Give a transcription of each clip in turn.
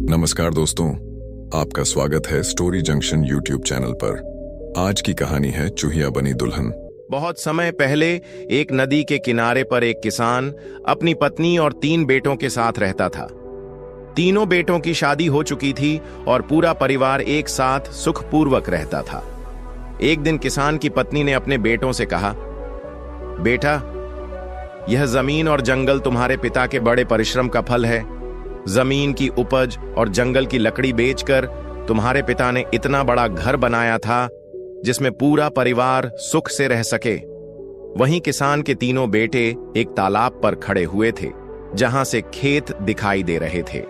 नमस्कार दोस्तों, आपका स्वागत है स्टोरी जंक्शन यूट्यूब चैनल पर। आज की कहानी है चूहिया बनी दुल्हन। बहुत समय पहले एक नदी के किनारे पर एक किसान अपनी पत्नी और 3 बेटों के साथ रहता था। तीनों बेटों की शादी हो चुकी थी और पूरा परिवार एक साथ सुखपूर्वक रहता था। एक दिन किसान की पत्नी ने अपने बेटों से कहा, बेटा, यह जमीन और जंगल तुम्हारे पिता के बड़े परिश्रम का फल है। जमीन की उपज और जंगल की लकड़ी बेचकर तुम्हारे पिता ने इतना बड़ा घर बनाया था जिसमें पूरा परिवार सुख से रह सके। वहीं किसान के तीनों बेटे एक तालाब पर खड़े हुए थे जहां से खेत दिखाई दे रहे थे।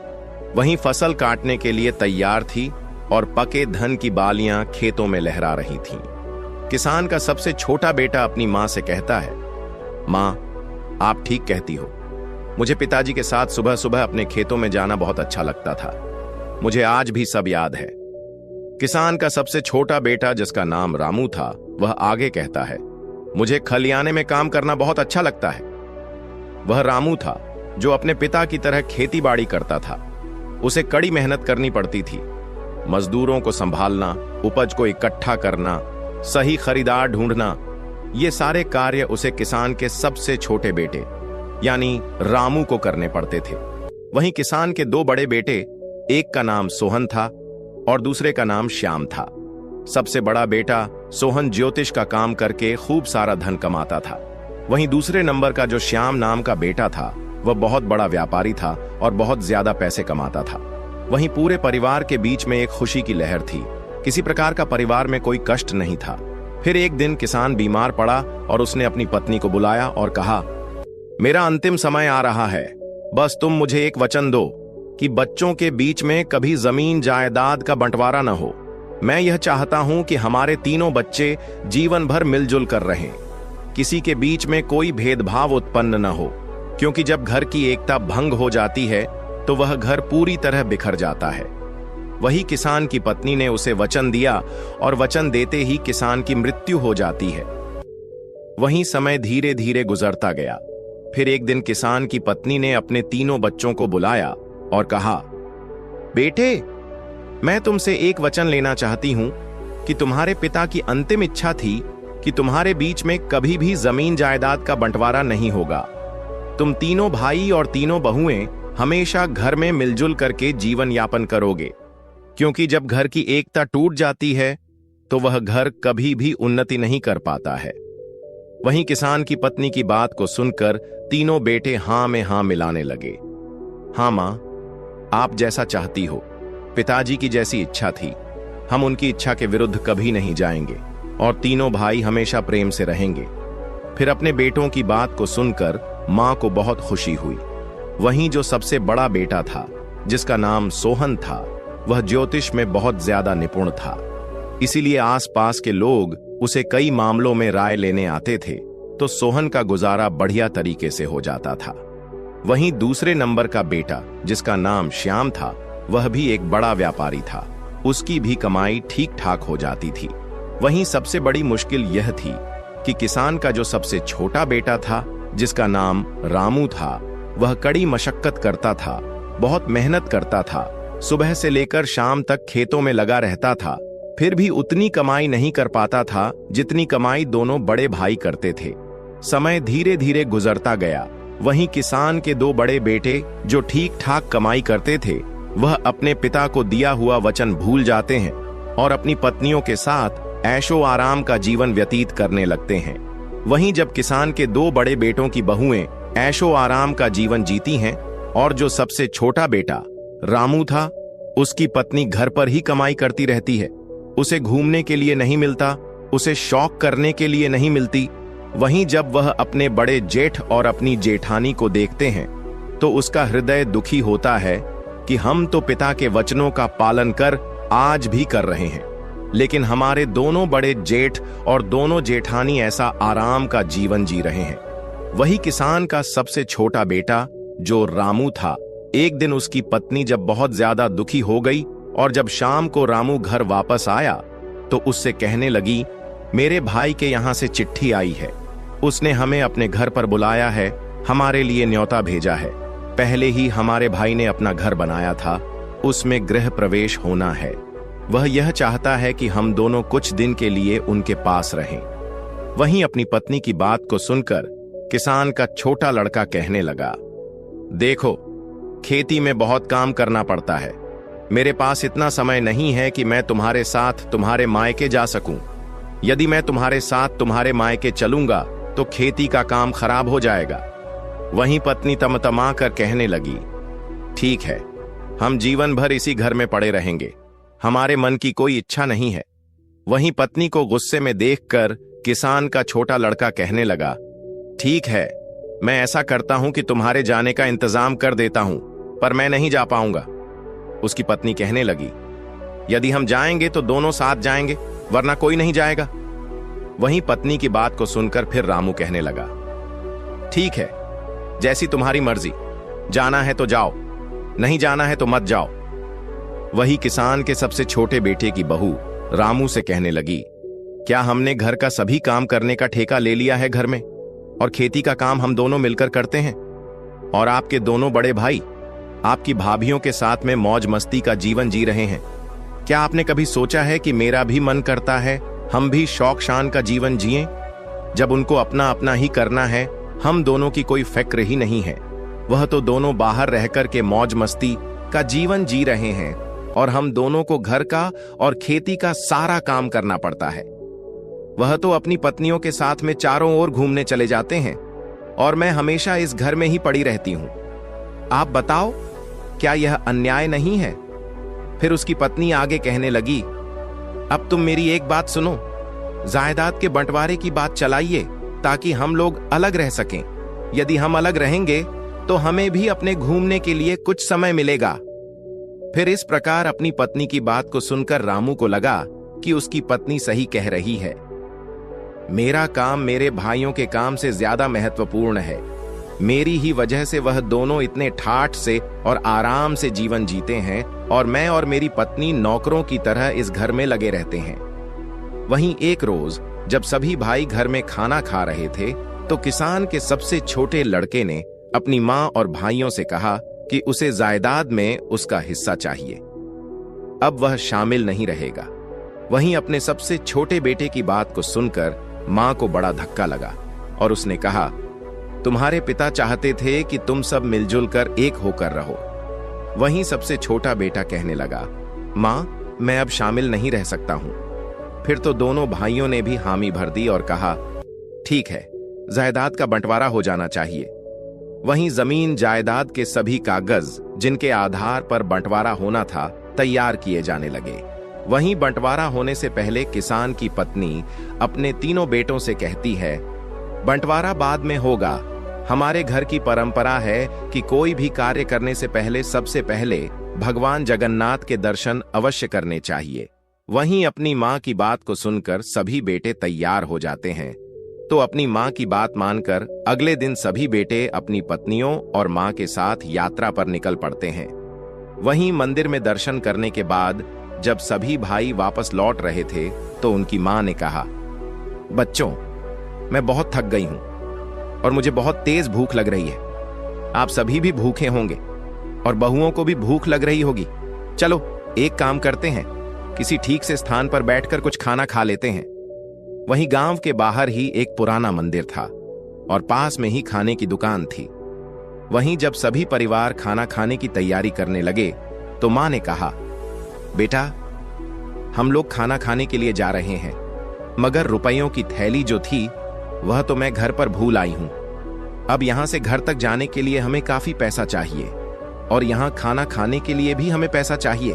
वहीं फसल काटने के लिए तैयार थी और पके धन की बालियां खेतों में लहरा रही थीं। किसान का सबसे छोटा बेटा अपनी मां से कहता है, मां, आप ठीक कहती हो। मुझे पिताजी के साथ सुबह सुबह अपने खेतों में जाना बहुत अच्छा लगता था। मुझे आज भी सब याद है। किसान का सबसे छोटा बेटा, जिसका नाम रामू था, वह आगे कहता है, मुझे खलियाने में काम करना बहुत अच्छा लगता है। वह रामू था जो अपने पिता की तरह खेती बाड़ी करता था। उसे कड़ी मेहनत करनी पड़ती थी। मजदूरों को संभालना, उपज को इकट्ठा करना, सही खरीदार ढूंढना, ये सारे कार्य उसे किसान के सबसे छोटे बेटे यानी रामू को करने पड़ते थे। वहीं किसान के 2 बड़े बेटे, एक का नाम सोहन था और दूसरे का नाम श्याम था। सबसे बड़ा बेटा सोहन ज्योतिष का काम करके खूब सारा धन कमाता था। वहीं दूसरे नंबर का जो श्याम नाम का बेटा था, वह बहुत बड़ा व्यापारी था और बहुत ज्यादा पैसे कमाता था। वहीं पूरे परिवार के बीच में एक खुशी की लहर थी। किसी प्रकार का परिवार में कोई कष्ट नहीं था। फिर एक दिन किसान बीमार पड़ा और उसने अपनी पत्नी को बुलाया और कहा, मेरा अंतिम समय आ रहा है। बस तुम मुझे एक वचन दो कि बच्चों के बीच में कभी जमीन जायदाद का बंटवारा न हो। मैं यह चाहता हूं कि हमारे तीनों बच्चे जीवन भर मिलजुल कर रहें। किसी के बीच में कोई भेदभाव उत्पन्न न हो, क्योंकि जब घर की एकता भंग हो जाती है तो वह घर पूरी तरह बिखर जाता है। वही किसान की पत्नी ने उसे वचन दिया और वचन देते ही किसान की मृत्यु हो जाती है। वहीं समय धीरे धीरे गुजरता गया। फिर एक दिन किसान की पत्नी ने अपने तीनों बच्चों को बुलाया और कहा, बेटे, मैं तुमसे एक वचन लेना चाहती हूं कि तुम्हारे पिता की अंतिम इच्छा थी कि तुम्हारे बीच में कभी भी जमीन जायदाद का बंटवारा नहीं होगा। तुम तीनों भाई और तीनों बहुएं हमेशा घर में मिलजुल करके जीवन यापन करोगे, क्योंकि जब घर की एकता टूट जाती है तो वह घर कभी भी उन्नति नहीं कर पाता है। वहीं किसान की पत्नी की बात को सुनकर तीनों बेटे हां में हां मिलाने लगे। हां मां, आप जैसा चाहती हो। पिताजी की जैसी इच्छा थी, हम उनकी इच्छा के विरुद्ध कभी नहीं जाएंगे और तीनों भाई हमेशा प्रेम से रहेंगे। फिर अपने बेटों की बात को सुनकर मां को बहुत खुशी हुई। वहीं जो सबसे बड़ा बेटा था, जिसका नाम सोहन था, वह ज्योतिष में बहुत ज्यादा निपुण था। इसीलिए आसपास के लोग उसे कई मामलों में राय लेने आते थे, तो सोहन का गुजारा बढ़िया तरीके से हो जाता था। वहीं दूसरे नंबर का बेटा, जिसका नाम श्याम था, वह भी एक बड़ा व्यापारी था। उसकी भी कमाई ठीक ठाक हो जाती थी। वहीं सबसे बड़ी मुश्किल यह थी कि किसान का जो सबसे छोटा बेटा था, जिसका नाम रामू था, वह कड़ी मशक्कत करता था, बहुत मेहनत करता था। सुबह से लेकर शाम तक खेतों में लगा रहता था, फिर भी उतनी कमाई नहीं कर पाता था जितनी कमाई दोनों बड़े भाई करते थे। समय धीरे धीरे गुजरता गया। वहीं किसान के 2 बड़े बेटे, जो ठीक ठाक कमाई करते थे, वह अपने पिता को दिया हुआ वचन भूल जाते हैं और अपनी पत्नियों के साथ ऐशो आराम का जीवन व्यतीत करने लगते हैं। वहीं जब किसान के 2 बड़े बेटों की बहुएं ऐशो आराम का जीवन जीती हैं और जो सबसे छोटा बेटा रामू था, उसकी पत्नी घर पर ही कमाई करती रहती है। उसे घूमने के लिए नहीं मिलता, उसे शौक करने के लिए नहीं मिलती। वहीं जब वह अपने बड़े जेठ और अपनी जेठानी को देखते हैं तो उसका हृदय दुखी होता है कि हम तो पिता के वचनों का पालन कर आज भी कर रहे हैं, लेकिन हमारे दोनों बड़े जेठ और दोनों जेठानी ऐसा आराम का जीवन जी रहे हैं। वही किसान का सबसे छोटा बेटा, जो रामू था, एक दिन उसकी पत्नी जब बहुत ज्यादा दुखी हो गई और जब शाम को रामू घर वापस आया तो उससे कहने लगी, मेरे भाई के यहां से चिट्ठी आई है। उसने हमें अपने घर पर बुलाया है, हमारे लिए न्योता भेजा है। पहले ही हमारे भाई ने अपना घर बनाया था, उसमें गृह प्रवेश होना है। वह यह चाहता है कि हम दोनों कुछ दिन के लिए उनके पास रहें। वहीं अपनी पत्नी की बात को सुनकर किसान का छोटा लड़का कहने लगा, देखो, खेती में बहुत काम करना पड़ता है। मेरे पास इतना समय नहीं है कि मैं तुम्हारे साथ तुम्हारे मायके जा सकूं। यदि मैं तुम्हारे साथ तुम्हारे मायके चलूंगा तो खेती का काम खराब हो जाएगा। वहीं पत्नी तमतमा कर कहने लगी, ठीक है, हम जीवन भर इसी घर में पड़े रहेंगे। हमारे मन की कोई इच्छा नहीं है। वहीं पत्नी को गुस्से में देखकर किसान का छोटा लड़का कहने लगा, ठीक है, मैं ऐसा करता हूं कि तुम्हारे जाने का इंतजाम कर देता हूं, पर मैं नहीं जा पाऊंगा। उसकी पत्नी कहने लगी, यदि हम जाएंगे तो दोनों साथ जाएंगे, वरना कोई नहीं जाएगा। वहीं पत्नी की बात को सुनकर फिर रामू कहने लगा, ठीक है, जैसी तुम्हारी मर्जी, जाना है तो जाओ, नहीं जाना है तो मत जाओ। वही किसान के सबसे छोटे बेटे की बहू रामू से कहने लगी, क्या हमने घर का सभी काम करने का ठेका ले लिया है घर में, और खेती का काम हम दोनों मिलकर करते हैं? और आपके दोनों बड़े भाई आपकी भाभियों के साथ में मौज मस्ती का जीवन जी रहे हैं। क्या आपने कभी सोचा है कि मेरा भी मन करता है हम भी शौक शान का जीवन जिएं? जब उनको अपना अपना ही करना है, हम दोनों की कोई फिक्र ही नहीं है। वह तो दोनों बाहर रहकर के मौज मस्ती का जीवन जी रहे हैं, और हम दोनों को घर का और खेती का सारा काम करना पड़ता है। वह तो अपनी पत्नियों के साथ में चारों ओर घूमने चले जाते हैं, और मैं हमेशा इस घर में ही पड़ी रहती हूं। आप बताओ, क्या यह अन्याय नहीं है? फिर उसकी पत्नी आगे कहने लगी, अब तुम मेरी एक बात सुनो, जायदाद के बंटवारे की बात चलाइए ताकि हम लोग अलग रह सकें। यदि हम अलग रहेंगे तो हमें भी अपने घूमने के लिए कुछ समय मिलेगा। फिर इस प्रकार अपनी पत्नी की बात को सुनकर रामू को लगा कि उसकी पत्नी सही कह रही है। मेरा काम मेरे भाइयों के काम से ज्यादा महत्वपूर्ण है। मेरी ही वजह से वह दोनों इतने ठाठ से और आराम से जीवन जीते हैं, और मैं और मेरी पत्नी नौकरों की तरह इस घर में लगे रहते हैं। वहीं एक रोज जब सभी भाई घर में खाना खा रहे थे, तो किसान के सबसे छोटे लड़के ने अपनी मां और भाइयों से कहा कि उसे जायदाद में उसका हिस्सा चाहिए। अब वह शामिल नहीं रहेगा। वहीं अपने सबसे छोटे बेटे की बात को सुनकर मां को बड़ा धक्का लगा, और उसने कहा, तुम्हारे पिता चाहते थे कि तुम सब मिलजुल कर एक होकर रहो। वहीं सबसे छोटा बेटा कहने लगा, मां, मैं अब शामिल नहीं रह सकता हूं। फिर तो दोनों भाइयों ने भी हामी भर दी और कहा, ठीक है, जायदाद का बंटवारा हो जाना चाहिए। वहीं जमीन जायदाद के सभी कागज जिनके आधार पर बंटवारा होना था तैयार किए जाने लगे। वहीं बंटवारा होने से पहले किसान की पत्नी अपने तीनों बेटों से कहती है, बंटवारा बाद में होगा। हमारे घर की परंपरा है कि कोई भी कार्य करने से पहले सबसे पहले भगवान जगन्नाथ के दर्शन अवश्य करने चाहिए। वहीं अपनी मां की बात को सुनकर सभी बेटे तैयार हो जाते हैं। तो अपनी मां की बात मानकर अगले दिन सभी बेटे अपनी पत्नियों और मां के साथ यात्रा पर निकल पड़ते हैं। वहीं मंदिर में दर्शन करने के बाद जब सभी भाई वापस लौट रहे थे, तो उनकी मां ने कहा, बच्चों, मैं बहुत थक गई हूं और मुझे बहुत तेज भूख लग रही है। आप सभी भी भूखे होंगे और बहुओं को भी भूख लग रही होगी। चलो एक काम करते हैं, किसी ठीक से स्थान पर बैठकर कुछ खाना खा लेते हैं। वहीं गांव के बाहर ही एक पुराना मंदिर था और पास में ही खाने की दुकान थी। वहीं जब सभी परिवार खाना खाने की तैयारी करने लगे, तो मां ने कहा, बेटा, हम लोग खाना खाने के लिए जा रहे हैं, मगर रुपयों की थैली जो थी वह तो मैं घर पर भूल आई हूं। अब यहां से घर तक जाने के लिए हमें काफी पैसा चाहिए, और यहां खाना खाने के लिए भी हमें पैसा चाहिए।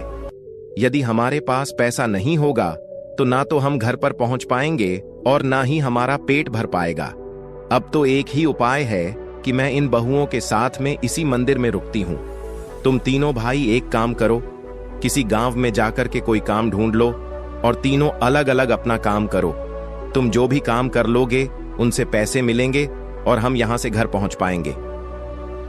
यदि हमारे पास पैसा नहीं होगा तो ना तो हम घर पर पहुंच पाएंगे और ना ही हमारा पेट भर पाएगा। अब तो एक ही उपाय है कि मैं इन बहुओं के साथ में इसी मंदिर में रुकती हूं। तुम तीनों भाई एक काम करो, किसी गांव में जाकर के कोई काम ढूंढ लो और तीनों अलग अलग अपना काम करो। तुम जो भी काम कर लोगे उनसे पैसे मिलेंगे और हम यहां से घर पहुंच पाएंगे।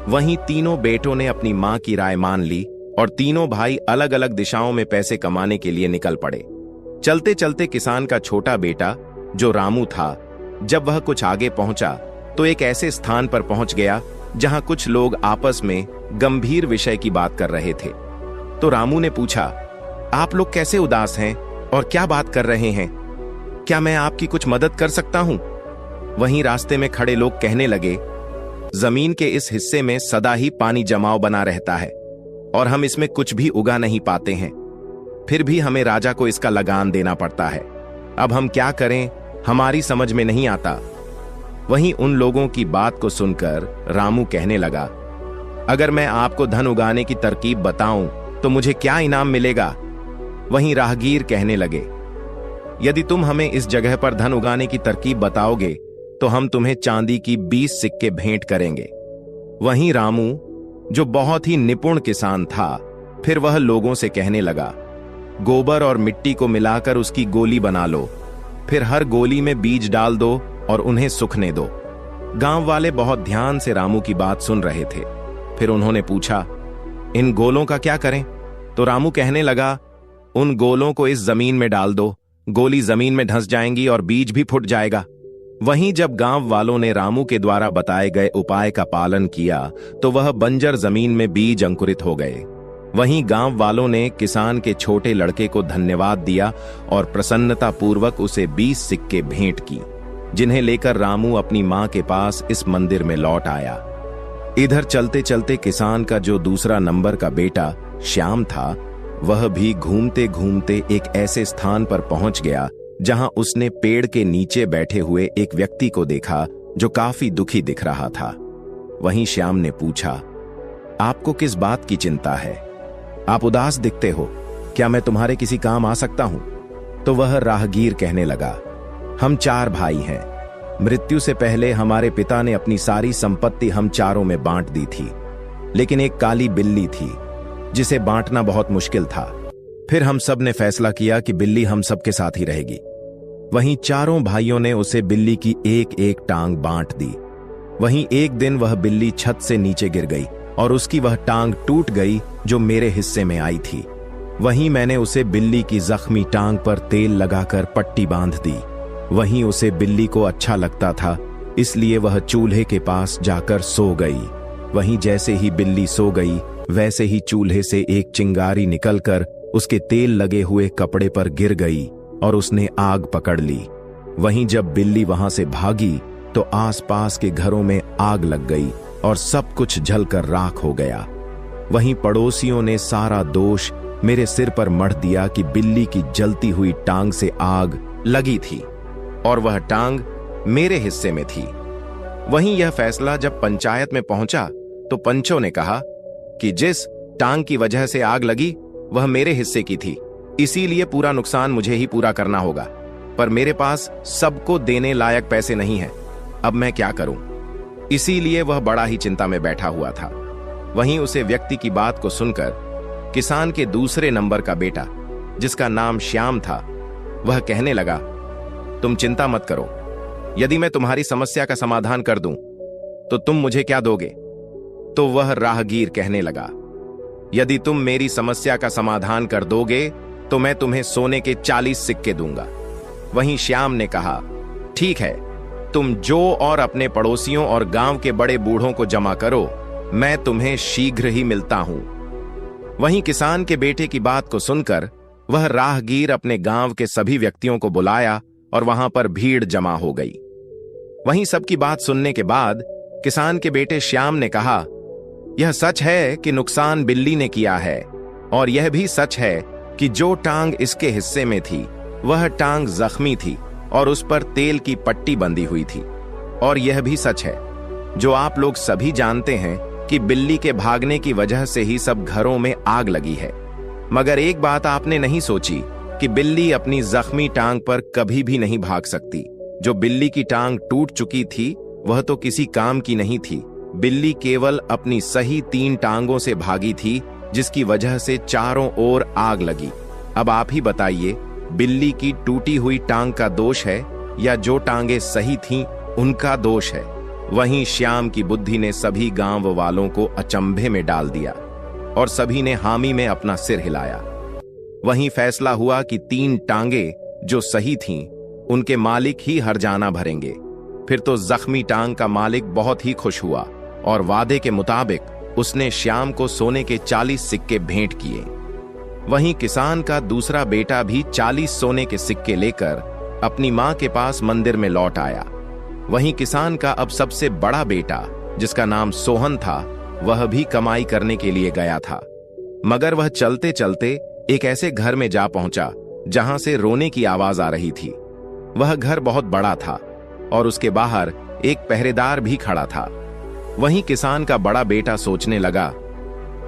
वहीं तीनों बेटों ने अपनी मां की राय मान ली और तीनों भाई अलग अलग दिशाओं में पैसे कमाने के लिए निकल पड़े। चलते चलते किसान का छोटा बेटा जो रामू था, जब वह कुछ आगे पहुंचा तो एक ऐसे स्थान पर पहुंच गया जहां कुछ लोग आपस में गंभीर विषय की बात कर रहे थे। तो रामू ने पूछा, आप लोग कैसे उदास हैं और क्या बात कर रहे हैं? क्या मैं आपकी कुछ मदद कर सकता हूं? वहीं रास्ते में खड़े लोग कहने लगे, जमीन के इस हिस्से में सदा ही पानी जमाव बना रहता है और हम इसमें कुछ भी उगा नहीं पाते हैं। फिर भी हमें राजा को इसका लगान देना पड़ता है। अब हम क्या करें, हमारी समझ में नहीं आता। वहीं उन लोगों की बात को सुनकर रामू कहने लगा, अगर मैं आपको धन उगाने की तरकीब बताऊं तो मुझे क्या इनाम मिलेगा? वहीं राहगीर कहने लगे, यदि तुम हमें इस जगह पर धन उगाने की तरकीब बताओगे तो हम तुम्हें चांदी की 20 सिक्के भेंट करेंगे। वहीं रामू, जो बहुत ही निपुण किसान था, फिर वह लोगों से कहने लगा, गोबर और मिट्टी को मिलाकर उसकी गोली बना लो, फिर हर गोली में बीज डाल दो और उन्हें सूखने दो। गांव वाले बहुत ध्यान से रामू की बात सुन रहे थे। फिर उन्होंने पूछा, इन गोलों का क्या करें? तो रामू कहने लगा, उन गोलों को इस जमीन में डाल दो, गोली जमीन में धंस जाएंगी और बीज भी फूट जाएगा। वहीं जब गांव वालों ने रामू के द्वारा बताए गए उपाय का पालन किया तो वह बंजर जमीन में बीज अंकुरित हो गए। वहीं गांव वालों ने किसान के छोटे लड़के को धन्यवाद दिया और प्रसन्नता पूर्वक उसे 20 सिक्के भेंट की, जिन्हें लेकर रामू अपनी मां के पास इस मंदिर में लौट आया। इधर चलते चलते किसान का जो दूसरा नंबर का बेटा श्याम था, वह भी घूमते घूमते एक ऐसे स्थान पर पहुंच गया जहां उसने पेड़ के नीचे बैठे हुए एक व्यक्ति को देखा जो काफी दुखी दिख रहा था। वहीं श्याम ने पूछा, आपको किस बात की चिंता है? आप उदास दिखते हो, क्या मैं तुम्हारे किसी काम आ सकता हूं? तो वह राहगीर कहने लगा, हम 4 भाई हैं। मृत्यु से पहले हमारे पिता ने अपनी सारी संपत्ति हम चारों में बांट दी थी, लेकिन एक काली बिल्ली थी जिसे बांटना बहुत मुश्किल था। फिर हम सब ने फैसला किया कि बिल्ली हम सबके साथ ही रहेगी। वहीं चारों भाइयों ने उसे बिल्ली की एक एक टांग बांट दी। वहीं एक दिन वह बिल्ली छत से नीचे गिर गई और उसकी वह टांग टूट गई जो मेरे हिस्से में आई थी। वहीं मैंने उसे बिल्ली की जख्मी टांग पर तेल लगाकर पट्टी बांध दी। वहीं उसे बिल्ली को अच्छा लगता था, इसलिए वह चूल्हे के पास जाकर सो गई। वहीं जैसे ही बिल्ली सो गई, वैसे ही चूल्हे से एक चिंगारी निकलकर उसके तेल लगे हुए कपड़े पर गिर गई और उसने आग पकड़ ली। वहीं जब बिल्ली वहां से भागी तो आसपास के घरों में आग लग गई और सब कुछ जलकर राख हो गया। वहीं पड़ोसियों ने सारा दोष मेरे सिर पर मढ़ दिया कि बिल्ली की जलती हुई टांग से आग लगी थी और वह टांग मेरे हिस्से में थी। वहीं यह फैसला जब पंचायत में पहुंचा तो पंचों ने कहा कि जिस टांग की वजह से आग लगी वह मेरे हिस्से की थी, इसीलिए पूरा नुकसान मुझे ही पूरा करना होगा। पर मेरे पास सबको देने लायक पैसे नहीं हैं, अब मैं क्या करूं? इसीलिए वह बड़ा ही चिंता में बैठा हुआ था। वहीं उसे व्यक्ति की बात को सुनकर किसान के दूसरे नंबर का बेटा, जिसका नाम श्याम था, वह कहने लगा, तुम चिंता मत करो, यदि मैं तुम्हारी समस्या का समाधान कर दूं तो तुम मुझे क्या दोगे? तो वह राहगीर कहने लगा, यदि तुम मेरी समस्या का समाधान कर दोगे तो मैं तुम्हें सोने के 40 सिक्के दूंगा। वहीं श्याम ने कहा, ठीक है, तुम जो और अपने पड़ोसियों और गांव के बड़े बूढ़ों को जमा करो, मैं तुम्हें शीघ्र ही मिलता हूं। वहीं किसान के बेटे की बात को सुनकर वह राहगीर अपने गांव के सभी व्यक्तियों को बुलाया और वहां पर भीड़ जमा हो गई। वहीं सबकी बात सुनने के बाद किसान के बेटे श्याम ने कहा, यह सच है कि नुकसान बिल्ली ने किया है, और यह भी सच है कि जो टांग इसके हिस्से में थी वह टांग जख्मी थी और उस पर तेल की पट्टी बंधी हुई थी। और यह भी सच है जो आप लोग सभी जानते हैं कि बिल्ली के भागने की वजह से ही सब घरों में आग लगी है। मगर एक बात आपने नहीं सोची कि बिल्ली अपनी जख्मी टांग पर कभी भी नहीं भाग सकती। जो बिल्ली की टांग टूट चुकी थी वह तो किसी काम की नहीं थी। बिल्ली केवल अपनी सही 3 टांगों से भागी थी, जिसकी वजह से चारों ओर आग लगी। अब आप ही बताइए, बिल्ली की टूटी हुई टांग का दोष है या जो टांगे सही थीं उनका दोष है? वहीं श्याम की बुद्धि ने सभी गांव वालों को अचंभे में डाल दिया और सभी ने हामी में अपना सिर हिलाया। वहीं फैसला हुआ कि 3 टांगे जो सही थीं उनके मालिक ही हर्जाना भरेंगे। फिर तो जख्मी टांग का मालिक बहुत ही खुश हुआ और वादे के मुताबिक उसने श्याम को सोने के 40 सिक्के भेंट किए। वहीं किसान का दूसरा बेटा भी 40 सोने के सिक्के लेकर अपनी मां के पास मंदिर में लौट आया। वहीं किसान का अब सबसे बड़ा बेटा, जिसका नाम सोहन था, वह भी कमाई करने के लिए गया था। मगर वह चलते चलते एक ऐसे घर में जा पहुंचा जहां से रोने की आवाज आ रही थी। वह घर बहुत बड़ा था और उसके बाहर एक पहरेदार भी खड़ा था। वहीं किसान का बड़ा बेटा सोचने लगा,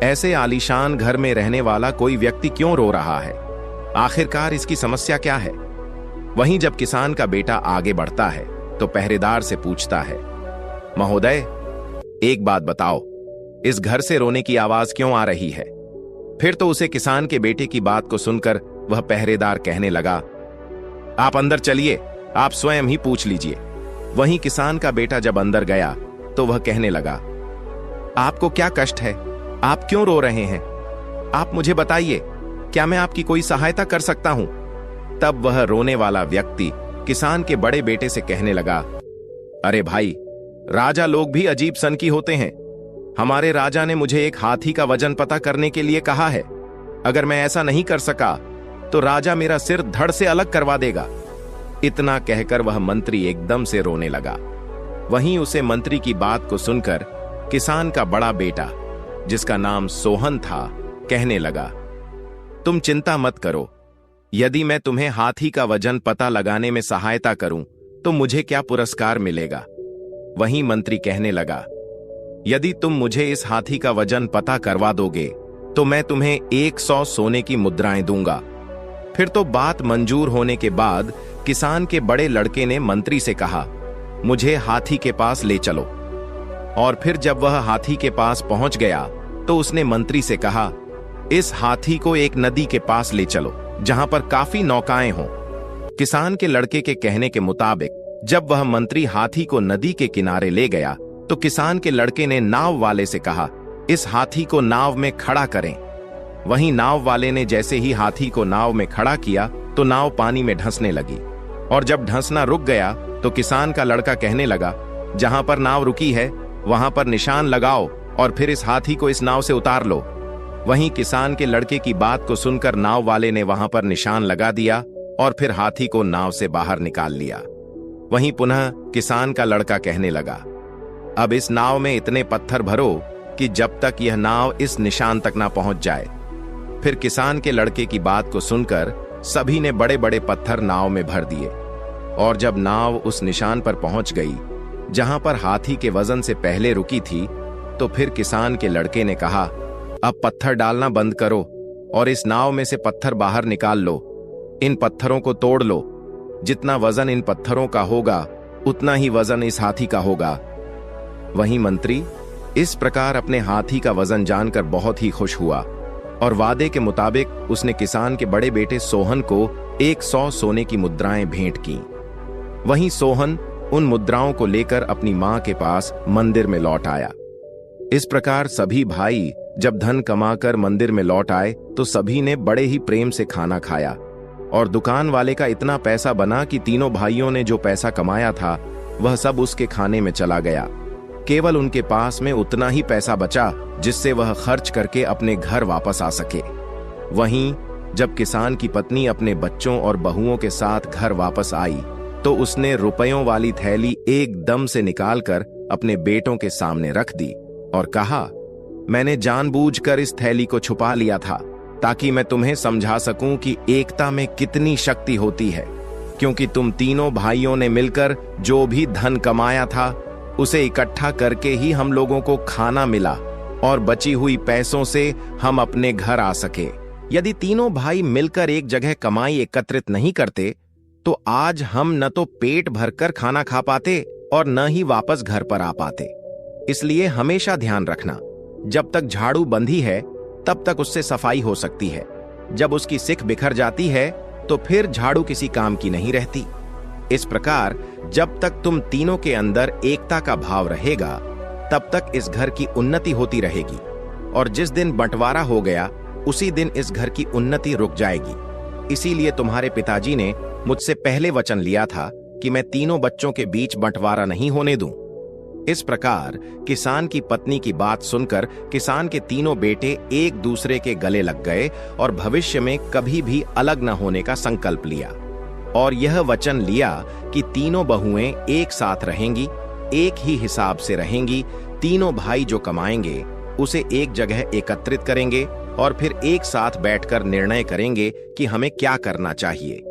ऐसे आलीशान घर में रहने वाला कोई व्यक्ति क्यों रो रहा है? आखिरकार इसकी समस्या क्या है? वहीं जब किसान का बेटा आगे बढ़ता है तो पहरेदार से पूछता है, महोदय, एक बात बताओ, इस घर से रोने की आवाज क्यों आ रही है? फिर तो उसे किसान के बेटे की बात को सुनकर वह पहरेदार कहने लगा, आप अंदर चलिए, आप स्वयं ही पूछ लीजिए। वहीं किसान का बेटा जब अंदर गया तो वह कहने लगा, आपको क्या कष्ट है? आप क्यों रो रहे हैं? आप मुझे बताइए, क्या मैं आपकी कोई सहायता कर सकता हूं? तब वह रोने वाला व्यक्ति किसान के बड़े बेटे से कहने लगा, अरे भाई, राजा लोग भी अजीब सन की होते हैं। हमारे राजा ने मुझे एक हाथी का वजन पता करने के लिए कहा है। अगर मैं ऐसा नहीं कर सका तो राजा मेरा सिर धड़ से अलग करवा देगा। इतना कहकर वह मंत्री एकदम से रोने लगा। वहीं उसे मंत्री की बात को सुनकर किसान का बड़ा बेटा, जिसका नाम सोहन था, कहने लगा, तुम चिंता मत करो। यदि मैं तुम्हें हाथी का वजन पता लगाने में सहायता करूं तो मुझे क्या पुरस्कार मिलेगा? वहीं मंत्री कहने लगा, यदि तुम मुझे इस हाथी का वजन पता करवा दोगे तो मैं तुम्हें 100 सोने की मुद्राएं दूंगा। फिर तो बात मंजूर होने के बाद किसान के बड़े लड़के ने मंत्री से कहा, मुझे हाथी के पास ले चलो। और फिर जब वह हाथी के पास पहुंच गया तो उसने मंत्री से कहा, इस हाथी को एक नदी के पास ले चलो जहां पर काफी नौकाएं हों। किसान के लड़के के कहने के मुताबिक जब वह मंत्री हाथी को नदी के किनारे ले गया तो किसान के लड़के ने नाव वाले से कहा, इस हाथी को नाव में खड़ा करें। वहीं नाव वाले ने जैसे ही हाथी को नाव में खड़ा किया तो नाव पानी में धंसने लगी। और जब धंसना रुक गया तो किसान का लड़का कहने लगा, जहां पर नाव रुकी है वहां पर निशान लगाओ और फिर इस हाथी को इस नाव से उतार लो। वहीं किसान के लड़के की बात को सुनकर नाव वाले ने वहां पर निशान लगा दिया और फिर हाथी को नाव से बाहर निकाल लिया। वहीं पुनः किसान का लड़का कहने लगा, अब इस नाव में इतने पत्थर भरो कि जब तक यह नाव इस निशान तक ना पहुंच जाए। फिर किसान के लड़के की बात को सुनकर सभी ने बड़े बड़े पत्थर नाव में भर दिए। और जब नाव उस निशान पर पहुंच गई जहां पर हाथी के वजन से पहले रुकी थी, तो फिर किसान के लड़के ने कहा, अब पत्थर डालना बंद करो और इस नाव में से पत्थर बाहर निकाल लो। इन पत्थरों को तोड़ लो। जितना वजन इन पत्थरों का होगा उतना ही वजन इस हाथी का होगा। वहीं मंत्री इस प्रकार अपने हाथी का वजन जानकर बहुत ही खुश हुआ और वादे के मुताबिक उसने किसान के बड़े बेटे सोहन को 100 सोने की मुद्राएं भेंट की। वहीं सोहन उन मुद्राओं को लेकर अपनी मां के पास मंदिर में लौट आया। इस प्रकार सभी भाई जब धन कमाकर मंदिर में लौट आए तो सभी ने बड़े ही प्रेम से खाना खाया और दुकान वाले का इतना पैसा बना कि तीनों भाइयों ने जो पैसा कमाया था वह सब उसके खाने में चला गया। केवल उनके पास में उतना ही पैसा बचा जिससे वह खर्च करके अपने घर वापस आ सके। वहीं जब किसान की पत्नी अपने बच्चों और बहुओं के साथ घर वापस आई तो उसने रुपयों वाली थैली एकदम से निकालकर अपने बेटों के सामने रख दी और कहा, मैंने जानबूझकर इस थैली को छुपा लिया था ताकि मैं तुम्हें समझा सकूं कि एकता में कितनी शक्ति होती है, क्योंकि तुम तीनों भाइयों ने मिलकर जो भी धन कमाया था उसे इकट्ठा करके ही हम लोगों को खाना मिला और बची हुई पैसों से हम अपने घर आ सके। यदि तीनों भाई मिलकर एक जगह कमाई एकत्रित नहीं करते तो आज हम न तो पेट भरकर खाना खा पाते और न ही वापस घर पर आ पाते। इसलिए हमेशा ध्यान रखना, जब तक झाड़ू बंधी है तब तक उससे सफाई हो सकती है। जब उसकी सिक बिखर जाती है तो फिर झाड़ू किसी काम की नहीं रहती। इस प्रकार जब तक तुम तीनों के अंदर एकता का भाव रहेगा तब तक इस घर की उन्नति होती रहेगी और जिस दिन बंटवारा हो गया उसी दिन इस घर की उन्नति रुक जाएगी। इसीलिए तुम्हारे पिताजी ने मुझसे पहले वचन लिया था कि मैं तीनों बच्चों के बीच बंटवारा नहीं होने दूं। इस प्रकार किसान की पत्नी की बात सुनकर किसान के तीनों बेटे एक दूसरे के गले लग गए और भविष्य में कभी भी अलग न होने का संकल्प लिया और यह वचन लिया कि तीनों बहुएं एक साथ रहेंगी, एक ही हिसाब से रहेंगी। तीनों भाई जो कमाएंगे उसे एक जगह एकत्रित करेंगे और फिर एक साथ बैठकर निर्णय करेंगे कि हमें क्या करना चाहिए।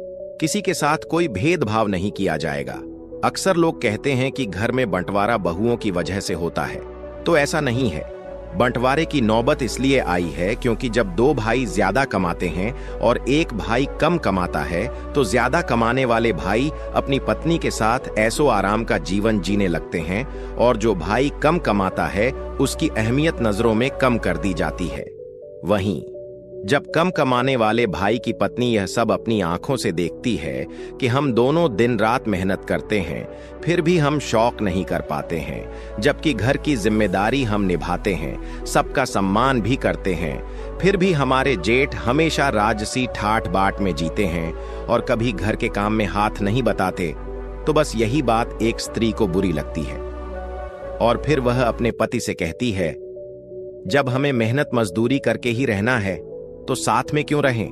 किसी के साथ कोई भेदभाव नहीं किया जाएगा। अक्सर लोग कहते हैं कि घर में बंटवारा बहुओं की वजह से होता है, तो ऐसा नहीं है। बंटवारे की नौबत इसलिए आई है क्योंकि जब दो भाई ज्यादा कमाते हैं और एक भाई कम कमाता है तो ज्यादा कमाने वाले भाई अपनी पत्नी के साथ ऐशो आराम का जीवन जीने लगते हैं और जो भाई कम कमाता है उसकी अहमियत नजरों में कम कर दी जाती है। वहीं जब कम कमाने वाले भाई की पत्नी यह सब अपनी आंखों से देखती है कि हम दोनों दिन रात मेहनत करते हैं फिर भी हम शौक नहीं कर पाते हैं, जबकि घर की जिम्मेदारी हम निभाते हैं, सबका सम्मान भी करते हैं, फिर भी हमारे जेठ हमेशा राजसी ठाठ बाट में जीते हैं और कभी घर के काम में हाथ नहीं बताते, तो बस यही बात एक स्त्री को बुरी लगती है और फिर वह अपने पति से कहती है, जब हमें मेहनत मजदूरी करके ही रहना है तो साथ में क्यों रहें?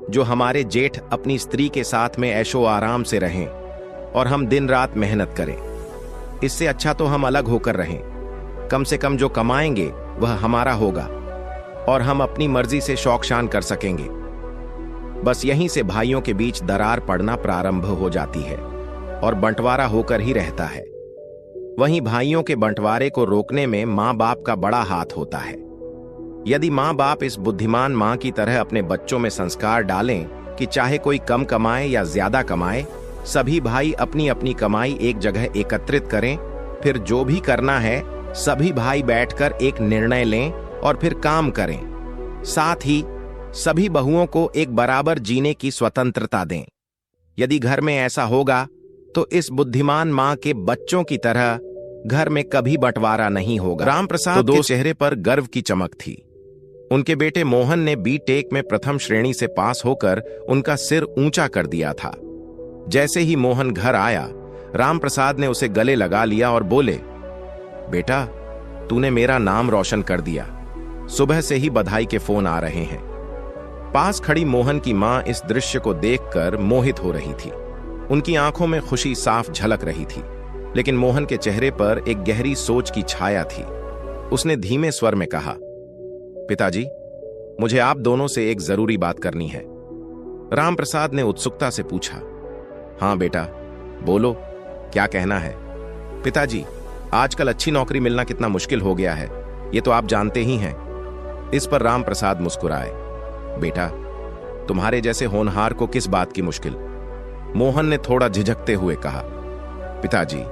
जो हमारे जेठ अपनी स्त्री के साथ में ऐशो आराम से रहें और हम दिन रात मेहनत करें। इससे अच्छा तो हम अलग होकर रहें। कम से कम जो कमाएंगे वह हमारा होगा और हम अपनी मर्जी से शौक शान कर सकेंगे। बस यहीं से भाइयों के बीच दरार पड़ना प्रारंभ हो जाती है और बंटवारा होकर ही रहता है। वहीं भाइयों के बंटवारे को रोकने में माँ बाप का बड़ा हाथ होता है। यदि माँ बाप इस बुद्धिमान माँ की तरह अपने बच्चों में संस्कार डालें कि चाहे कोई कम कमाए या ज्यादा कमाए, सभी भाई अपनी अपनी कमाई एक जगह एकत्रित करें, फिर जो भी करना है सभी भाई बैठकर एक निर्णय लें और फिर काम करें। साथ ही सभी बहुओं को एक बराबर जीने की स्वतंत्रता दें। यदि घर में ऐसा होगा तो इस बुद्धिमान माँ के बच्चों की तरह घर में कभी बंटवारा नहीं होगा। रामप्रसाद के चेहरे पर गर्व की चमक थी। उनके बेटे मोहन ने बी.टेक में प्रथम श्रेणी से पास होकर उनका सिर ऊंचा कर दिया था। जैसे ही मोहन घर आया, रामप्रसाद ने उसे गले लगा लिया और बोले, बेटा, तूने मेरा नाम रोशन कर दिया। सुबह से ही बधाई के फोन आ रहे हैं। पास खड़ी मोहन की मां इस दृश्य को देखकर मोहित हो रही थी। उनकी आंखों में खुशी साफ झलक रही थी, लेकिन मोहन के चेहरे पर एक गहरी सोच की छाया थी। उसने धीमे स्वर में कहा, पिताजी, मुझे आप दोनों से एक जरूरी बात करनी है। रामप्रसाद ने उत्सुकता से पूछा, हाँ बेटा, बोलो, क्या कहना है? पिताजी, आजकल अच्छी नौकरी मिलना कितना मुश्किल हो गया है, ये तो आप जानते ही हैं। इस पर रामप्रसाद मुस्कुराए। बेटा, तुम्हारे जैसे होनहार को किस बात की मुश्किल? मोहन ने थोड़ा झिझकते हुए कहा, पिताजी,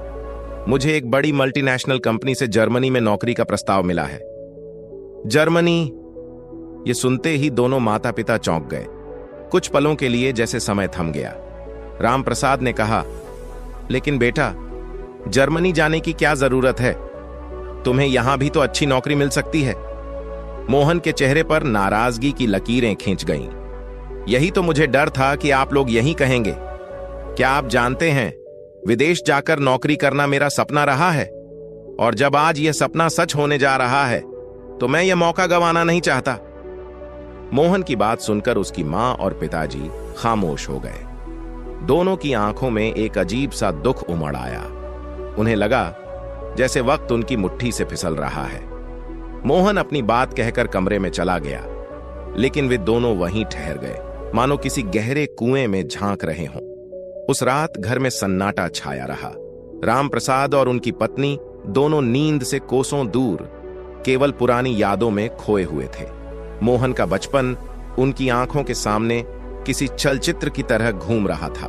मुझे एक बड़ी मल्टीनेशनल कंपनी से जर्मनी में नौकरी का प्रस्ताव मिला है। जर्मनी? ये सुनते ही दोनों माता पिता चौंक गए। कुछ पलों के लिए जैसे समय थम गया। रामप्रसाद ने कहा, लेकिन बेटा, जर्मनी जाने की क्या जरूरत है? तुम्हें यहां भी तो अच्छी नौकरी मिल सकती है। मोहन के चेहरे पर नाराजगी की लकीरें खींच गईं। यही तो मुझे डर था कि आप लोग यही कहेंगे। क्या आप जानते हैं, विदेश जाकर नौकरी करना मेरा सपना रहा है, और जब आज यह सपना सच होने जा रहा है तो मैं यह मौका गंवाना नहीं चाहता। मोहन की बात सुनकर उसकी मां और पिताजी खामोश हो गए। दोनों की आंखों में एक अजीब सा दुख उमड़ आया। उन्हें लगा जैसे वक्त उनकी मुट्ठी से फिसल रहा है। मोहन अपनी बात कहकर कमरे में चला गया, लेकिन वे दोनों वहीं ठहर गए, मानो किसी गहरे कुएं में झांक रहे हों। उस रात घर में सन्नाटा छाया रहा। रामप्रसाद और उनकी पत्नी दोनों नींद से कोसों दूर केवल पुरानी यादों में खोए हुए थे। मोहन का बचपन उनकी आंखों के सामने किसी चलचित्र की तरह घूम रहा था।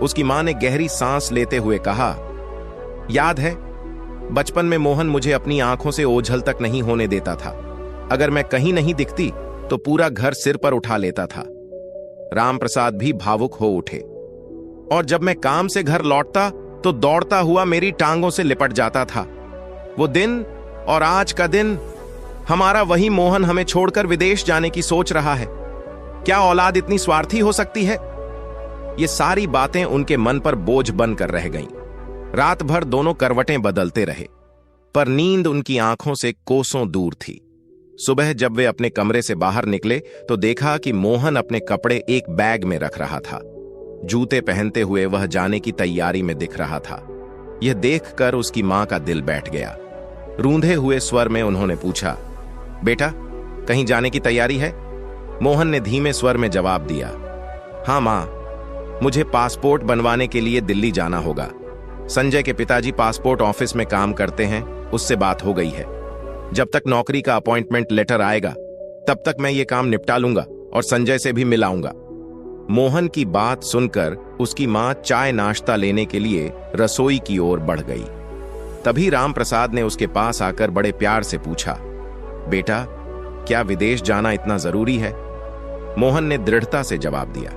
उसकी मां ने गहरी सांस लेते हुए कहा, याद है, बचपन में मोहन मुझे अपनी आंखों से ओझल तक नहीं होने देता था। अगर मैं कहीं नहीं दिखती तो पूरा घर सिर पर उठा लेता था। रामप्रसाद भी भावुक हो उठे। और जब मैं काम से घर लौटता तो दौड़ता हुआ मेरी टांगों से लिपट जाता था। वो दिन और आज का दिन, हमारा वही मोहन हमें छोड़कर विदेश जाने की सोच रहा है। क्या औलाद इतनी स्वार्थी हो सकती है? ये सारी बातें उनके मन पर बोझ बनकर रह गईं। रात भर दोनों करवटें बदलते रहे। पर नींद उनकी आंखों से कोसों दूर थी। सुबह जब वे अपने कमरे से बाहर निकले तो देखा कि मोहन अपने कपड़े एक बैग में रख रहा था। जूते पहनते हुए वह जाने की तैयारी में दिख रहा था। यह देखकर उसकी मां का दिल बैठ गया। रूंधे हुए स्वर में उन्होंने पूछा, बेटा, कहीं जाने की तैयारी है? मोहन ने धीमे स्वर में जवाब दिया, हाँ मां, मुझे पासपोर्ट बनवाने के लिए दिल्ली जाना होगा। संजय के पिताजी पासपोर्ट ऑफिस में काम करते हैं, उससे बात हो गई है। जब तक नौकरी का अपॉइंटमेंट लेटर आएगा तब तक मैं ये काम निपटा लूंगा और संजय से भी मिल आऊंगा। मोहन की बात सुनकर उसकी मां चाय नाश्ता लेने के लिए रसोई की ओर बढ़ गई। तभी राम प्रसाद ने उसके पास आकर बड़े प्यार से पूछा, बेटा, क्या विदेश जाना इतना जरूरी है? मोहन ने दृढ़ता से जवाब दिया,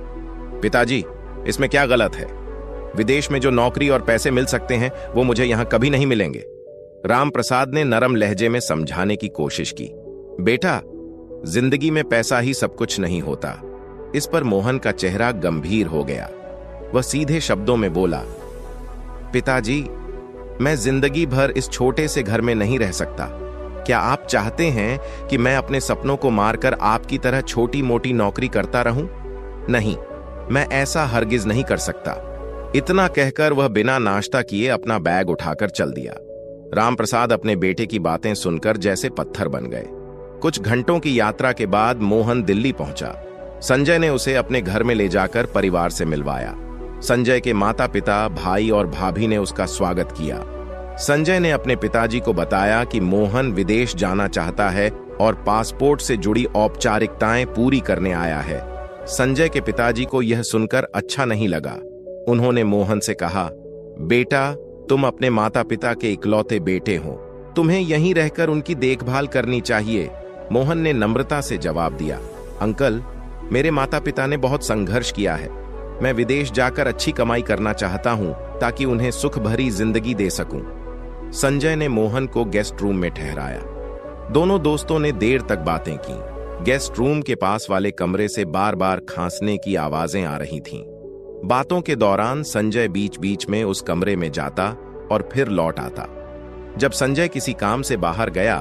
पिताजी, इसमें क्या गलत है? विदेश में जो नौकरी और पैसे मिल सकते हैं वो मुझे यहां कभी नहीं मिलेंगे। राम प्रसाद ने नरम लहजे में समझाने की कोशिश की, बेटा, जिंदगी में पैसा ही सब कुछ नहीं होता। इस पर मोहन का चेहरा गंभीर हो गया। वह सीधे शब्दों में बोला, पिताजी, मैं जिंदगी भर इस छोटे से घर में नहीं रह सकता। क्या आप चाहते हैं कि मैं अपने सपनों को मारकर आपकी तरह छोटी मोटी नौकरी करता रहूं? नहीं, मैं ऐसा हरगिज नहीं कर सकता। इतना कहकर वह बिना नाश्ता किए अपना बैग उठाकर चल दिया। रामप्रसाद अपने बेटे की बातें सुनकर जैसे पत्थर बन गए। कुछ घंटों की यात्रा के बाद मोहन दिल्ली पहुंचा। संजय ने उसे अपने घर में ले जाकर परिवार से मिलवाया। संजय के माता पिता, भाई और भाभी ने उसका स्वागत किया। संजय ने अपने पिताजी को बताया कि मोहन विदेश जाना चाहता है और पासपोर्ट से जुड़ी औपचारिकताएं पूरी करने आया है। संजय के पिताजी को यह सुनकर अच्छा नहीं लगा। उन्होंने मोहन से कहा, बेटा, तुम अपने माता पिता के इकलौते बेटे हो, तुम्हें यहीं रहकर उनकी देखभाल करनी चाहिए। मोहन ने नम्रता से जवाब दिया, अंकल, मेरे माता पिता ने बहुत संघर्ष किया है। मैं विदेश जाकर अच्छी कमाई करना चाहता हूं ताकि उन्हें सुख भरी जिंदगी दे सकूं। संजय ने मोहन को गेस्ट रूम में ठहराया। दोनों दोस्तों ने देर तक बातें की। गेस्ट रूम के पास वाले कमरे से बार बार खांसने की आवाजें आ रही थीं। बातों के दौरान संजय बीच बीच में उस कमरे में जाता और फिर लौट आता। जब संजय किसी काम से बाहर गया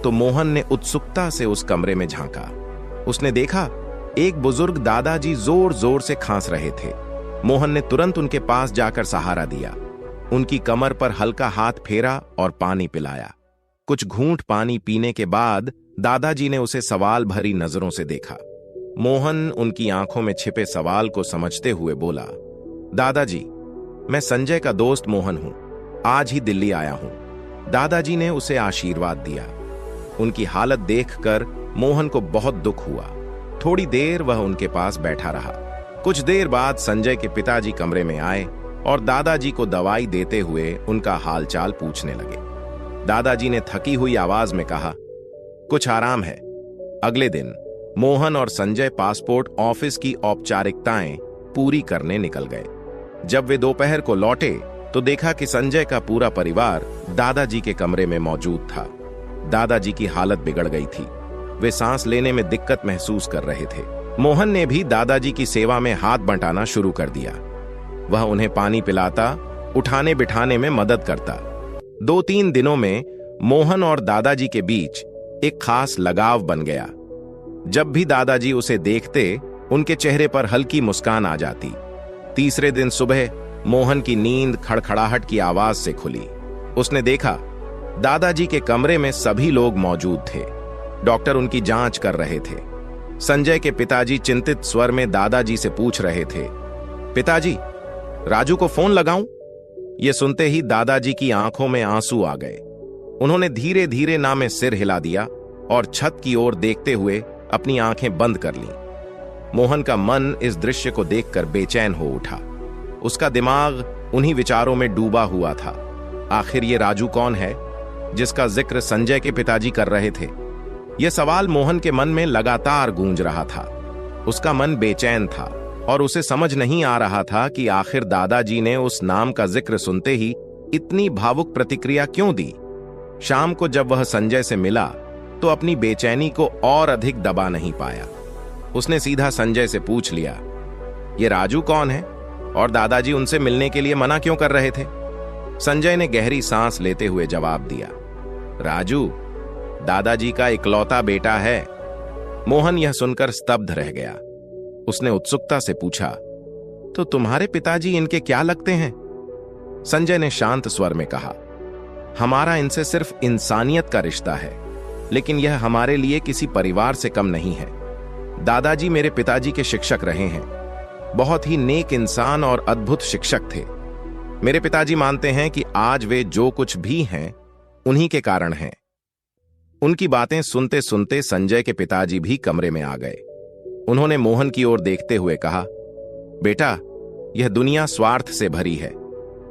तो मोहन ने उत्सुकता से उस कमरे में झांका। उसने देखा एक बुजुर्ग दादाजी जोर जोर से खांस रहे थे। मोहन ने तुरंत उनके पास जाकर सहारा दिया। उनकी कमर पर हल्का हाथ फेरा और पानी पिलाया। कुछ घूंट पानी पीने के बाद दादाजी ने उसे सवाल भरी नजरों से देखा। मोहन उनकी आंखों में छिपे सवाल को समझते हुए बोला, दादाजी, मैं संजय का दोस्त मोहन हूं, आज ही दिल्ली आया हूं। दादाजी ने उसे आशीर्वाद दिया। उनकी हालत देखकर मोहन को बहुत दुख हुआ। थोड़ी देर वह उनके पास बैठा रहा। कुछ देर बाद संजय के पिताजी कमरे में आए और दादाजी को दवाई देते हुए उनका हालचाल पूछने लगे। दादाजी ने थकी हुई आवाज में कहा, कुछ आराम है। अगले दिन मोहन और संजय पासपोर्ट ऑफिस की औपचारिकताएं पूरी करने निकल गए। जब वे दोपहर को लौटे तो देखा कि संजय का पूरा परिवार दादाजी के कमरे में मौजूद था। दादाजी की हालत बिगड़ गई थी। वे सांस लेने में दिक्कत महसूस कर रहे थे। मोहन ने भी दादाजी की सेवा में हाथ बंटाना शुरू कर दिया। वह उन्हें पानी पिलाता, उठाने बिठाने में मदद करता। 2-3 दिनों में मोहन और दादाजी के बीच एक खास लगाव बन गया। जब भी दादाजी उसे देखते, उनके चेहरे पर हल्की मुस्कान आ जाती। तीसरे दिन सुबह मोहन की नींद खड़खड़ाहट की आवाज से खुली। उसने देखा दादाजी के कमरे में सभी लोग मौजूद थे। डॉक्टर उनकी जांच कर रहे थे। संजय के पिताजी चिंतित स्वर में दादाजी से पूछ रहे थे, पिताजी, राजू को फोन लगाऊं? यह सुनते ही दादाजी की आंखों में आंसू आ गए। उन्होंने धीरे धीरे ना में सिर हिला दिया और छत की ओर देखते हुए अपनी आंखें बंद कर लीं। मोहन का मन इस दृश्य को देखकर बेचैन हो उठा। उसका दिमाग उन्हीं विचारों में डूबा हुआ था। आखिर ये राजू कौन है जिसका जिक्र संजय के पिताजी कर रहे थे? यह सवाल मोहन के मन में लगातार गूंज रहा था। उसका मन बेचैन था और उसे समझ नहीं आ रहा था कि आखिर दादाजी ने उस नाम का जिक्र सुनते ही इतनी भावुक प्रतिक्रिया क्यों दी। शाम को जब वह संजय से मिला तो अपनी बेचैनी को और अधिक दबा नहीं पाया। उसने सीधा संजय से पूछ लिया, ये राजू कौन है और दादाजी उनसे मिलने के लिए मना क्यों कर रहे थे? संजय ने गहरी सांस लेते हुए जवाब दिया, राजू दादाजी का इकलौता बेटा है। मोहन यह सुनकर स्तब्ध रह गया। उसने उत्सुकता से पूछा, तो तुम्हारे पिताजी इनके क्या लगते हैं? संजय ने शांत स्वर में कहा, हमारा इनसे सिर्फ इंसानियत का रिश्ता है, लेकिन यह हमारे लिए किसी परिवार से कम नहीं है। दादाजी मेरे पिताजी के शिक्षक रहे हैं, बहुत ही नेक इंसान और अद्भुत शिक्षक थे। मेरे पिताजी मानते हैं कि आज वे जो कुछ भी हैं उन्हीं के कारण हैं। उनकी बातें सुनते सुनते संजय के पिताजी भी कमरे में आ गए। उन्होंने मोहन की ओर देखते हुए कहा, बेटा, यह दुनिया स्वार्थ से भरी है।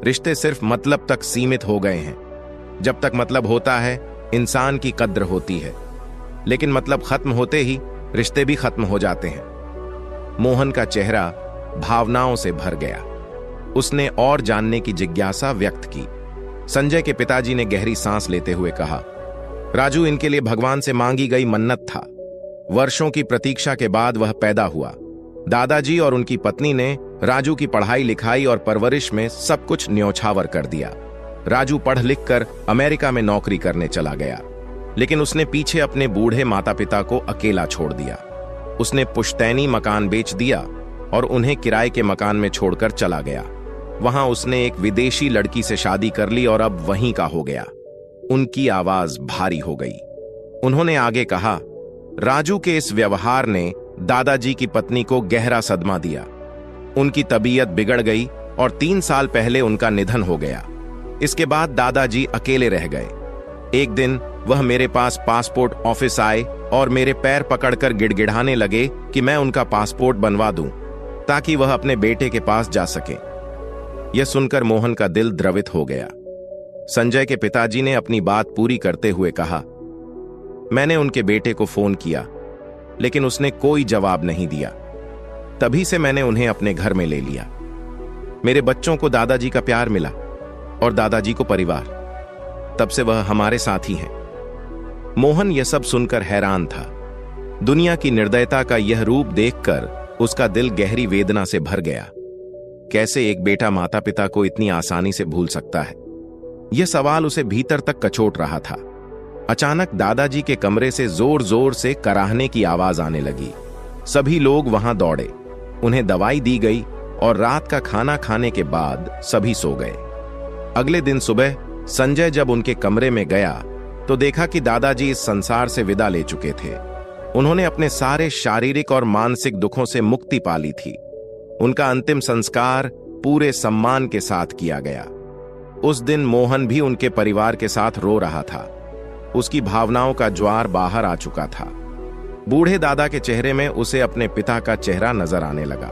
रिश्ते सिर्फ मतलब तक सीमित हो गए हैं। जब तक मतलब होता है इंसान की कद्र होती है, लेकिन मतलब खत्म होते ही रिश्ते भी खत्म हो जाते हैं। मोहन का चेहरा भावनाओं से भर गया। उसने और जानने की जिज्ञासा व्यक्त की। संजय के पिताजी ने गहरी सांस लेते हुए कहा, राजू इनके लिए भगवान से मांगी गई मन्नत था। वर्षों की प्रतीक्षा के बाद वह पैदा हुआ। दादाजी और उनकी पत्नी ने राजू की पढ़ाई लिखाई और परवरिश में सब कुछ न्योछावर कर दिया। राजू पढ़ लिख कर अमेरिका में नौकरी करने चला गया, लेकिन उसने पीछे अपने बूढ़े माता पिता को अकेला छोड़ दिया। उसने पुश्तैनी मकान बेच दिया और उन्हें किराए के मकान में छोड़कर चला गया। वहां उसने एक विदेशी लड़की से शादी कर ली और अब वहीं का हो गया। उनकी आवाज भारी हो गई। उन्होंने आगे कहा, राजू के इस व्यवहार ने दादाजी की पत्नी को गहरा सदमा दिया। उनकी तबीयत बिगड़ गई और 3 साल पहले उनका निधन हो गया। इसके बाद दादाजी अकेले रह गए। एक दिन वह मेरे पास पासपोर्ट ऑफिस आए और मेरे पैर पकड़कर गिड़गिड़ाने लगे कि मैं उनका पासपोर्ट बनवा दूं, ताकि वह अपने बेटे के पास जा सके। यह सुनकर मोहन का दिल द्रवित हो गया। संजय के पिताजी ने अपनी बात पूरी करते हुए कहा, मैंने उनके बेटे को फोन किया, लेकिन उसने कोई जवाब नहीं दिया। तभी से मैंने उन्हें अपने घर में ले लिया। मेरे बच्चों को दादाजी का प्यार मिला और दादाजी को परिवार। तब से वह हमारे साथ ही हैं। मोहन यह सब सुनकर हैरान था। दुनिया की निर्दयता का यह रूप देखकर उसका दिल गहरी वेदना से भर गया। कैसे एक बेटा माता पिता को इतनी आसानी से भूल सकता है? यह सवाल उसे भीतर तक कचोट रहा था। अचानक दादाजी के कमरे से जोर जोर से कराहने की आवाज आने लगी। सभी लोग वहां दौड़े। उन्हें दवाई दी गई और रात का खाना खाने के बाद सभी सो गए। अगले दिन सुबह संजय जब उनके कमरे में गया तो देखा कि दादाजी इस संसार से विदा ले चुके थे। उन्होंने अपने सारे शारीरिक और मानसिक दुखों से मुक्ति पा ली थी। उनका अंतिम संस्कार पूरे सम्मान के साथ किया गया। उस दिन मोहन भी उनके परिवार के साथ रो रहा था। उसकी भावनाओं का ज्वार बाहर आ चुका था। बूढ़े दादा के चेहरे में उसे अपने पिता का चेहरा नजर आने लगा।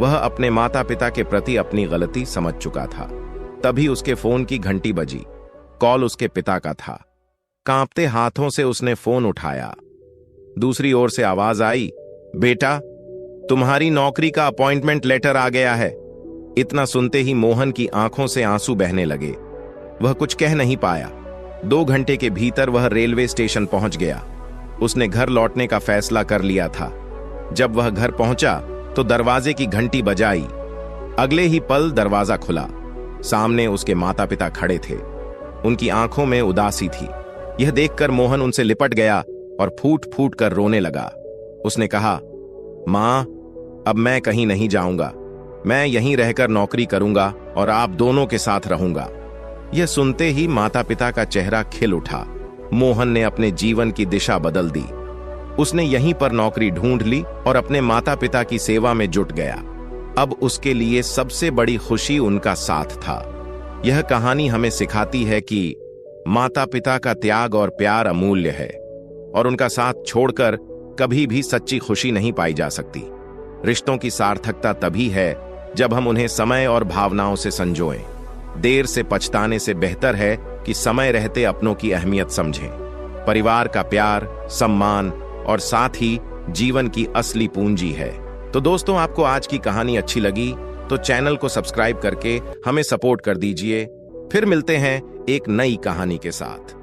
वह अपने माता पिता के प्रति अपनी गलती समझ चुका था। तभी उसके फोन की घंटी बजी। कॉल उसके पिता का था। कांपते हाथों से उसने फोन उठाया। दूसरी ओर से आवाज आई, बेटा, तुम्हारी नौकरी का अपॉइंटमेंट लेटर आ गया है। इतना सुनते ही मोहन की आंखों से आंसू बहने लगे। वह कुछ कह नहीं पाया। 2 घंटे के भीतर वह रेलवे स्टेशन पहुंच गया। उसने घर लौटने का फैसला कर लिया था। जब वह घर पहुंचा तो दरवाजे की घंटी बजाई। अगले ही पल दरवाजा खुला। सामने उसके माता पिता खड़े थे। उनकी आंखों में उदासी थी। यह देखकर मोहन उनसे लिपट गया और फूट फूट कर रोने लगा। उसने कहा, मां, अब मैं कहीं नहीं जाऊंगा। मैं यहीं रहकर नौकरी करूंगा और आप दोनों के साथ रहूंगा। यह सुनते ही माता पिता का चेहरा खिल उठा। मोहन ने अपने जीवन की दिशा बदल दी। उसने यहीं पर नौकरी ढूंढ ली और अपने माता पिता की सेवा में जुट गया। अब उसके लिए सबसे बड़ी खुशी उनका साथ था। यह कहानी हमें सिखाती है कि माता पिता का त्याग और प्यार अमूल्य है और उनका साथ छोड़कर कभी भी सच्ची खुशी नहीं पाई जा सकती। रिश्तों की सार्थकता तभी है जब हम उन्हें समय और भावनाओं से संजोएं। देर से पछताने से बेहतर है कि समय रहते अपनों की अहमियत समझें। परिवार का प्यार, सम्मान और साथ ही जीवन की असली पूंजी है। तो दोस्तों, आपको आज की कहानी अच्छी लगी तो चैनल को सब्सक्राइब करके हमें सपोर्ट कर दीजिए। फिर मिलते हैं एक नई कहानी के साथ।